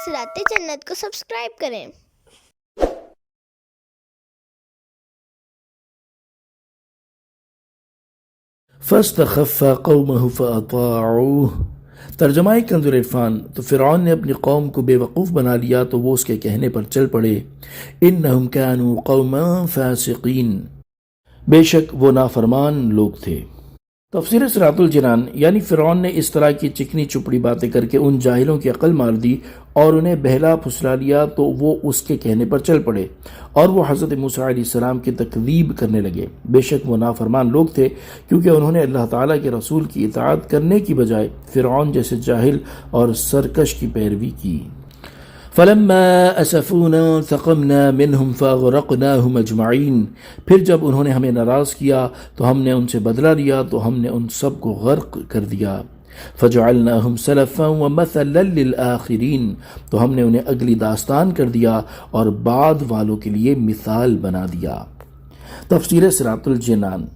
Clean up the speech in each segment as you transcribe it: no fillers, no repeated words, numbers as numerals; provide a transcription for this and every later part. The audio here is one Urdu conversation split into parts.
صراط جنت کو سبسکرائب کریں۔ فاستخف قومه فأطاعوه۔ ترجمہ کنز العرفان۔ تو فرعون نے اپنی قوم کو بے وقوف بنا لیا تو وہ اس کے کہنے پر چل پڑے۔ انہم کانوا قوما فاسقین، بے شک وہ نافرمان لوگ تھے۔ تفسیر صراط الجنان، یعنی فرعون نے اس طرح کی چکنی چپڑی باتیں کر کے ان جاہلوں کی عقل مار دی اور انہیں بہلا پھسلا لیا تو وہ اس کے کہنے پر چل پڑے اور وہ حضرت موسیٰ علیہ السلام کی تکذیب کرنے لگے۔ بے شک وہ نافرمان لوگ تھے کیونکہ انہوں نے اللہ تعالیٰ کے رسول کی اطاعت کرنے کی بجائے فرعون جیسے جاہل اور سرکش کی پیروی کی۔ فَلَمَّا أَسَفُونَا انتَقَمْنَا مِنْهُمْ فَأَغْرَقْنَاهُمْ أَجْمَعِينَ۔ پھر جب انہوں نے ہمیں ناراض کیا تو ہم نے ان سے بدلہ لیا تو ہم نے ان سب کو غرق کر دیا۔ فَجَعَلْنَاهُمْ سَلَفًا وَمَثَلًا لِلْآخِرِينَ، تو ہم نے انہیں اگلی داستان کر دیا اور بعد والوں کے لیے مثال بنا دیا۔ تفسیر صراط الجنان۔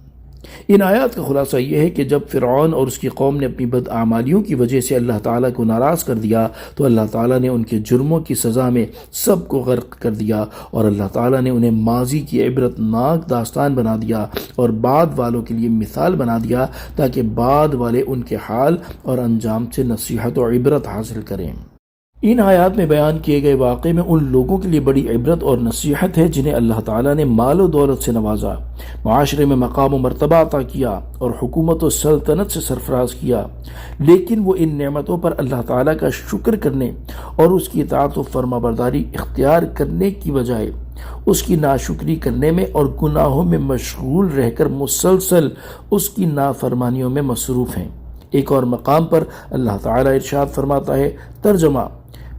ان آیات کا خلاصہ یہ ہے کہ جب فرعون اور اس کی قوم نے اپنی بدعمالیوں کی وجہ سے اللہ تعالیٰ کو ناراض کر دیا تو اللہ تعالیٰ نے ان کے جرموں کی سزا میں سب کو غرق کر دیا اور اللہ تعالیٰ نے انہیں ماضی کی عبرت ناک داستان بنا دیا اور بعد والوں کے لیے مثال بنا دیا تاکہ بعد والے ان کے حال اور انجام سے نصیحت و عبرت حاصل کریں۔ ان آیات میں بیان کیے گئے واقعے میں ان لوگوں کے لیے بڑی عبرت اور نصیحت ہے جنہیں اللہ تعالیٰ نے مال و دولت سے نوازا، معاشرے میں مقام و مرتبہ عطا کیا اور حکومت و سلطنت سے سرفراز کیا، لیکن وہ ان نعمتوں پر اللہ تعالیٰ کا شکر کرنے اور اس کی اطاعت و فرما برداری اختیار کرنے کی بجائے اس کی ناشکری کرنے میں اور گناہوں میں مشغول رہ کر مسلسل اس کی نافرمانیوں میں مصروف ہیں۔ ایک اور مقام پر اللہ تعالیٰ ارشاد فرماتا ہے، ترجمہ: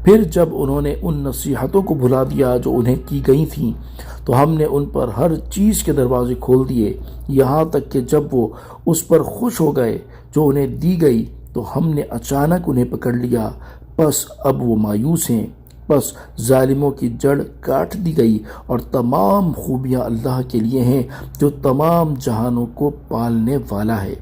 پھر جب انہوں نے ان نصیحتوں کو بھلا دیا جو انہیں کی گئی تھیں تو ہم نے ان پر ہر چیز کے دروازے کھول دیے، یہاں تک کہ جب وہ اس پر خوش ہو گئے جو انہیں دی گئی تو ہم نے اچانک انہیں پکڑ لیا، پس اب وہ مایوس ہیں۔ پس ظالموں کی جڑ کاٹ دی گئی اور تمام خوبیاں اللہ کے لیے ہیں جو تمام جہانوں کو پالنے والا ہے۔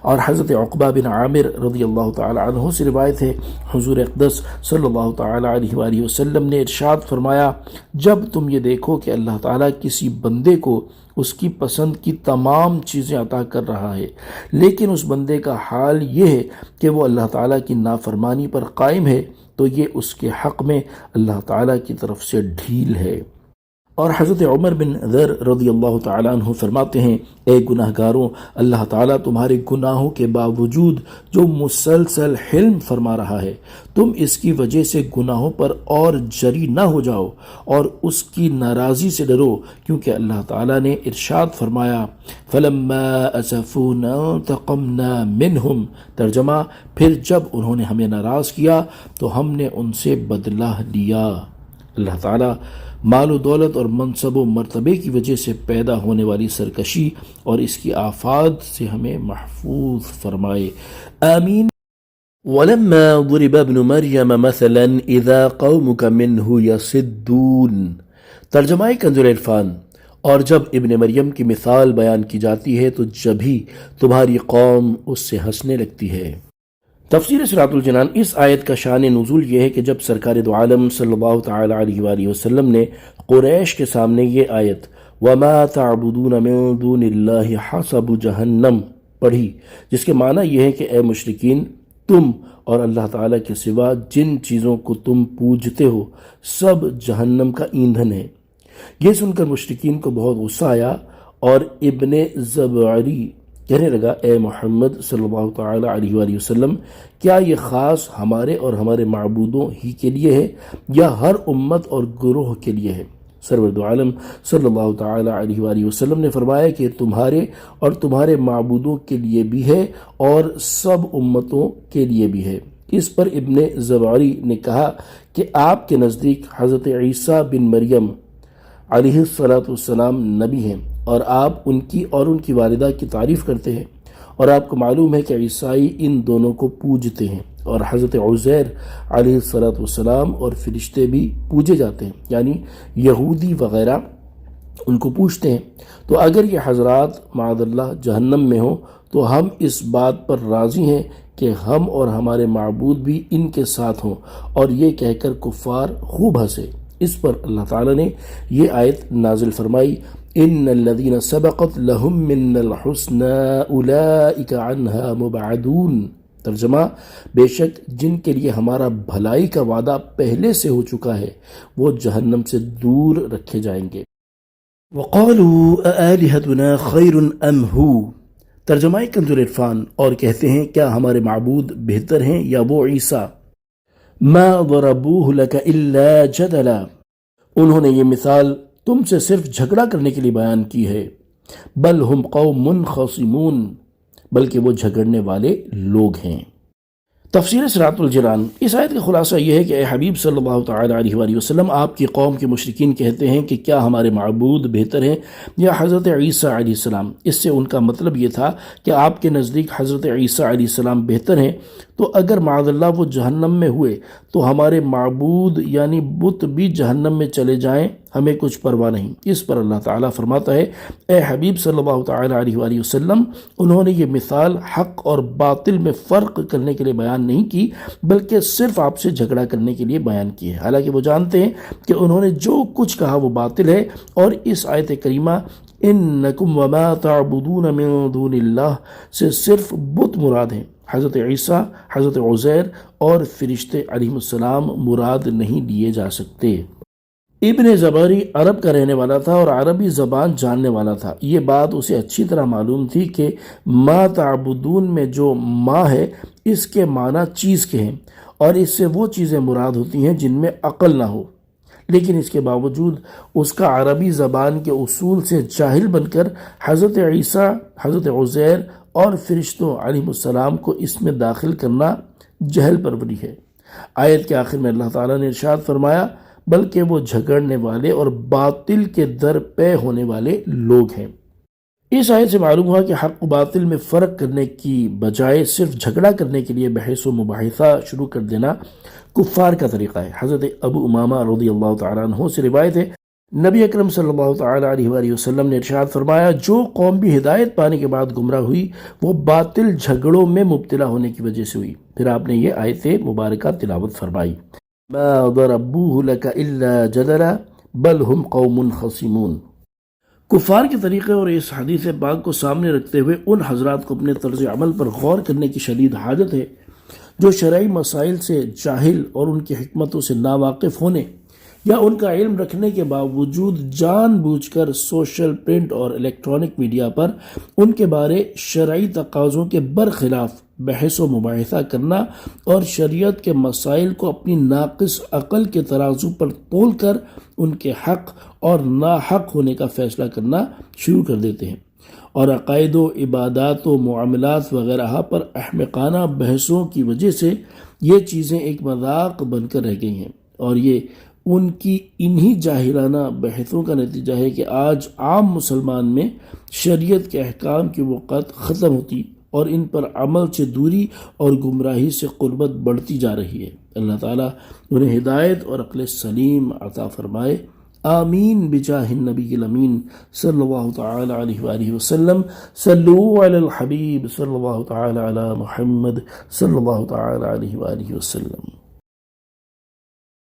اور حضرت عقبہ بن عامر رضی اللہ تعالی عنہ سے روایت ہے، حضور اقدس صلی اللہ تعالی علیہ وآلہ وسلم نے ارشاد فرمایا، جب تم یہ دیکھو کہ اللہ تعالیٰ کسی بندے کو اس کی پسند کی تمام چیزیں عطا کر رہا ہے لیکن اس بندے کا حال یہ ہے کہ وہ اللہ تعالیٰ کی نافرمانی پر قائم ہے تو یہ اس کے حق میں اللہ تعالیٰ کی طرف سے ڈھیل ہے۔ اور حضرت عمر بن ذر رضی اللہ تعالیٰ عنہ فرماتے ہیں، اے گناہ گاروں، اللہ تعالیٰ تمہارے گناہوں کے باوجود جو مسلسل حلم فرما رہا ہے، تم اس کی وجہ سے گناہوں پر اور جری نہ ہو جاؤ اور اس کی ناراضی سے ڈرو، کیونکہ اللہ تعالیٰ نے ارشاد فرمایا، فَلَمَّا أَسَفُونَا انتَقَمْنَا مِنْهُمْ۔ ترجمہ: پھر جب انہوں نے ہمیں ناراض کیا تو ہم نے ان سے بدلہ لیا۔ اللہ تعالیٰ مال و دولت اور منصب و مرتبے کی وجہ سے پیدا ہونے والی سرکشی اور اس کی آفات سے ہمیں محفوظ فرمائے، آمین۔ وَلَمَّا ضُرِبَ ابْنُ مَرْيَمَ مَثَلًا إِذَا قَوْمُكَ مِنْهُ يَصِدُّونَ۔ ترجمہ کنز العرفان۔ اور جب ابن مریم کی مثال بیان کی جاتی ہے تو جبھی تمہاری قوم اس سے ہنسنے لگتی ہے۔ تفسیر صراط الجنان۔ اس آیت کا شان نزول یہ ہے کہ جب سرکار دو عالم صلی اللہ تعالی علیہ وآلہ وسلم نے قریش کے سامنے یہ آیت وَمَا تَعْبُدُونَ مِن دُونِ اللَّهِ حَسَبُ جَهَنَّمْ پڑھی، جس کے معنی یہ ہے کہ اے مشرکین، تم اور اللہ تعالیٰ کے سوا جن چیزوں کو تم پوجتے ہو سب جہنم کا ایندھن ہے۔ یہ سن کر مشرکین کو بہت غصہ آیا اور ابن زبعری کہنے لگا، اے محمد صلی اللہ تعالی علیہ وآلہ وسلم، کیا یہ خاص ہمارے اور ہمارے معبودوں ہی کے لیے ہے یا ہر امت اور گروہ کے لیے ہے؟ سرور دو عالم صلی اللہ تعالی علیہ وآلہ وسلم نے فرمایا کہ تمہارے اور تمہارے معبودوں کے لیے بھی ہے اور سب امتوں کے لیے بھی ہے۔ اس پر ابن زبعری نے کہا کہ آپ کے نزدیک حضرت عیسیٰ بن مریم علیہ السلام نبی ہیں اور آپ ان کی اور ان کی والدہ کی تعریف کرتے ہیں، اور آپ کو معلوم ہے کہ عیسائی ان دونوں کو پوجتے ہیں، اور حضرت عزیر علیہ السلام اور فرشتے بھی پوجے جاتے ہیں، یعنی یہودی وغیرہ ان کو پوجتے ہیں۔ تو اگر یہ حضرات معاذ اللہ جہنم میں ہوں تو ہم اس بات پر راضی ہیں کہ ہم اور ہمارے معبود بھی ان کے ساتھ ہوں، اور یہ کہہ کر کفار خوب ہنسے۔ اس پر اللہ تعالیٰ نے یہ آیت نازل فرمائی، ان الذین سبقت لہم من الحسنى اولئک عنہا مبعدون۔ ترجمہ، بے شک جن کے لیے ہمارا بھلائی کا وعدہ پہلے سے ہو چکا ہے وہ جہنم سے دور رکھے جائیں گے۔ وقالوا اآلہتنا خیر ام ہو۔ ترجمہ کنز العرفان، اور کہتے ہیں کیا ہمارے معبود بہتر ہیں یا وہ عیسیٰ؟ ما ضربوہ لک الا جدلا، انہوں نے یہ مثال تم سے صرف جھگڑا کرنے کے لیے بیان کی ہے۔ بل ہم قوم خصمون، بلکہ وہ جھگڑنے والے لوگ ہیں۔ تفسیر صراط الجنان۔ اس آیت کا خلاصہ یہ ہے کہ اے حبیب صلی اللہ تعالیٰ علیہ وآلہ وسلم، آپ کی قوم کے مشرکین کہتے ہیں کہ کیا ہمارے معبود بہتر ہیں یا حضرت عیسیٰ علیہ السلام؟ اس سے ان کا مطلب یہ تھا کہ آپ کے نزدیک حضرت عیسیٰ علیہ السلام بہتر ہیں، تو اگر معاذ اللہ وہ جہنم میں ہوئے تو ہمارے معبود یعنی بت بھی جہنم میں چلے جائیں، ہمیں کچھ پرواہ نہیں۔ اس پر اللہ تعالیٰ فرماتا ہے، اے حبیب صلی اللہ تعالیٰ علیہ وآلہ وسلم، انہوں نے یہ مثال حق اور باطل میں فرق کرنے کے لیے بیان نہیں کی، بلکہ صرف آپ سے جھگڑا کرنے کے لیے بیان کی ہے، حالانکہ وہ جانتے ہیں کہ انہوں نے جو کچھ کہا وہ باطل ہے۔ اور اس آیت کریمہ انکم وما تعبدون من دون اللہ سے صرف بت مراد ہیں، حضرت عیسیٰ، حضرت عزیر اور فرشتے علیہ السلام مراد نہیں لیے جا سکتے۔ ابن زبری عرب کا رہنے والا تھا اور عربی زبان جاننے والا تھا۔ یہ بات اسے اچھی طرح معلوم تھی کہ ما تعبدون میں جو ما ہے اس کے معنی چیز کے ہیں، اور اس سے وہ چیزیں مراد ہوتی ہیں جن میں عقل نہ ہو، لیکن اس کے باوجود اس کا عربی زبان کے اصول سے جاہل بن کر حضرت عیسیٰ، حضرت عزیر اور فرشتوں علیہ السلام کو اس میں داخل کرنا جہل پروری ہے۔ آیت کے آخر میں اللہ تعالیٰ نے ارشاد فرمایا، بلکہ وہ جھگڑنے والے اور باطل کے در پے ہونے والے لوگ ہیں۔ اس آیت سے معلوم ہوا کہ حق و باطل میں فرق کرنے کی بجائے صرف جھگڑا کرنے کے لیے بحث و مباحثہ شروع کر دینا کفار کا طریقہ ہے۔ حضرت ابو امامہ رضی اللہ تعالیٰ عنہ سے روایت ہے، نبی اکرم صلی اللہ تعالیٰ علیہ وآلہ وسلم نے ارشاد فرمایا، جو قوم بھی ہدایت پانے کے بعد گمراہ ہوئی وہ باطل جھگڑوں میں مبتلا ہونے کی وجہ سے ہوئی۔ پھر آپ نے یہ آیت مبارکہ تلاوت فرمائی، ما ضربوه لك الا جدلا بل هم قوم خصمون۔ کفار کے طریقے اور اس حدیث پاک کو سامنے رکھتے ہوئے ان حضرات کو اپنے طرز عمل پر غور کرنے کی شدید حاجت ہے جو شرعی مسائل سے جاہل اور ان کی حکمتوں سے ناواقف ہونے یا ان کا علم رکھنے کے باوجود جان بوجھ کر سوشل، پرنٹ اور الیکٹرانک میڈیا پر ان کے بارے شرعی تقاضوں کے برخلاف بحث و مباحثہ کرنا اور شریعت کے مسائل کو اپنی ناقص عقل کے ترازو پر تول کر ان کے حق اور ناحق ہونے کا فیصلہ کرنا شروع کر دیتے ہیں، اور عقائد و عبادات و معاملات وغیرہ پر احمقانہ بحثوں کی وجہ سے یہ چیزیں ایک مذاق بن کر رہ گئی ہیں، اور یہ ان کی انہی جاہلانہ بحثوں کا نتیجہ ہے کہ آج عام مسلمان میں شریعت کے احکام کی وقت ختم ہوتی اور ان پر عمل سے دوری اور گمراہی سے قربت بڑھتی جا رہی ہے۔ اللہ تعالیٰ انہیں ہدایت اور عقل سلیم عطا فرمائے، آمین بجاہ النبی الامین صلی اللہ تعالی علیہ وآلہ وسلم۔ صلو علی الحبیب صلی اللہ تعالی علی محمد صلی اللہ تعالی علیہ وآلہ وسلم۔